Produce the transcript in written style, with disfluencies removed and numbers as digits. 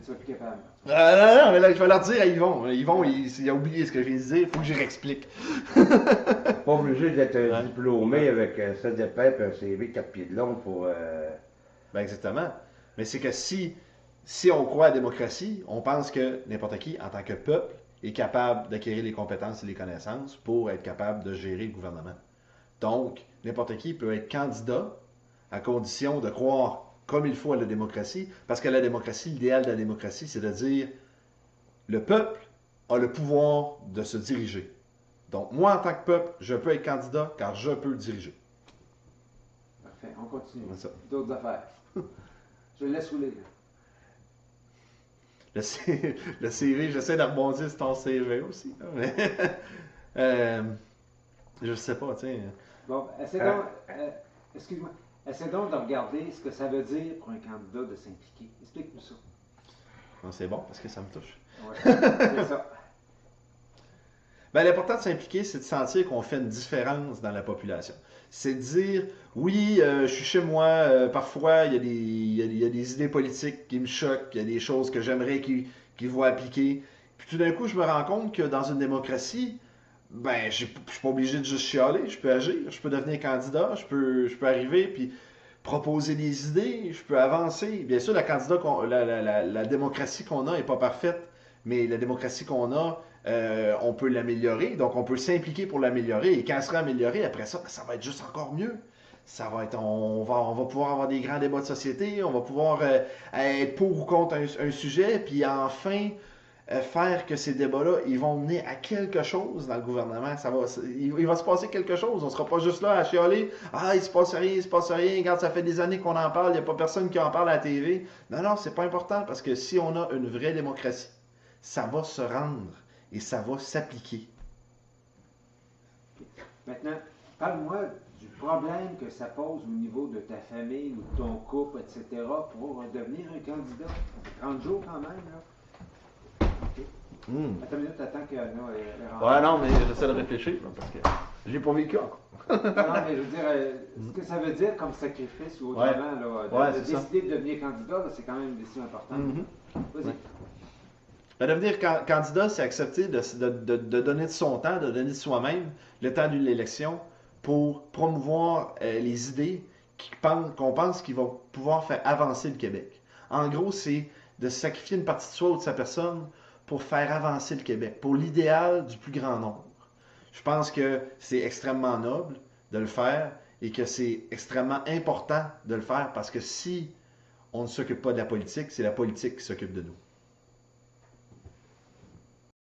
Tu vas plus capable. Non, mais là, je vais leur dire à Yvon. Yvon, il a oublié ce que je viens de dire. Il faut que j'y réexplique. Pas obligé d'être Ouais. diplômé avec ça de PEP, un CV 4 pieds de long pour. Ben exactement. Mais c'est que si on croit à la démocratie, on pense que n'importe qui, en tant que peuple, est capable d'acquérir les compétences et les connaissances pour être capable de gérer le gouvernement. Donc, n'importe qui peut être candidat à condition de croire comme il faut à la démocratie, parce que la démocratie, l'idéal de la démocratie, c'est de dire le peuple a le pouvoir de se diriger. Donc, moi, en tant que peuple, je peux être candidat car je peux diriger. Parfait, on continue. C'est ça. D'autres affaires. Je le laisse rouler. Là. Le CV, j'essaie de rebondir sur ton CV aussi. Là, mais je sais pas, tu sais. Bon, essaie donc, excuse-moi, essaie donc de regarder ce que ça veut dire pour un candidat de s'impliquer. Explique-nous ça. Non, c'est bon parce que ça me touche. Ouais, c'est ça. Ben, l'important de s'impliquer, c'est de sentir qu'on fait une différence dans la population. C'est de dire, oui, je suis chez moi, parfois, il y a des idées politiques qui me choquent, il y a des choses que j'aimerais qu'ils voient appliquer. Puis tout d'un coup, je me rends compte que dans une démocratie, ben, je suis pas obligé de juste chialer, je peux agir, je peux devenir candidat, je peux arriver, puis proposer des idées, je peux avancer. Bien sûr, la démocratie qu'on a n'est pas parfaite, mais la démocratie qu'on a, on peut l'améliorer, donc on peut s'impliquer pour l'améliorer, et quand elle sera améliorée, après ça, ça va être juste encore mieux. Ça va être, on va pouvoir avoir des grands débats de société, on va pouvoir être pour ou contre un sujet, puis enfin faire que ces débats-là, ils vont mener à quelque chose dans le gouvernement. Il va se passer quelque chose. On ne sera pas juste là à chialer. Ah, il se passe rien, il se passe rien. Regarde, ça fait des années qu'on en parle, il n'y a pas personne qui en parle à la TV. Non, non, c'est pas important parce que si on a une vraie démocratie, ça va se rendre et ça va s'appliquer. Maintenant, parle-moi du problème que ça pose au niveau de ta famille ou de ton couple, etc., pour devenir un candidat. Ça fait 30 jours quand même, là. Attends une minute, attends que Ouais, non, mais j'essaie de réfléchir parce que j'ai pas vécu encore. Non, mais je veux dire, ce que ça veut dire comme sacrifice ou autrement, là, de décider de devenir candidat, là, c'est quand même une décision importante. Vas-y. Ouais. Ben, devenir candidat, c'est accepter de donner de son temps, de donner de soi-même le temps d'une élection pour promouvoir les idées qu'on pense qui vont pouvoir faire avancer le Québec. En gros, c'est de sacrifier une partie de soi ou de sa personne pour faire avancer le Québec, pour l'idéal du plus grand nombre. Je pense que c'est extrêmement noble de le faire et que c'est extrêmement important de le faire parce que si on ne s'occupe pas de la politique, c'est la politique qui s'occupe de nous.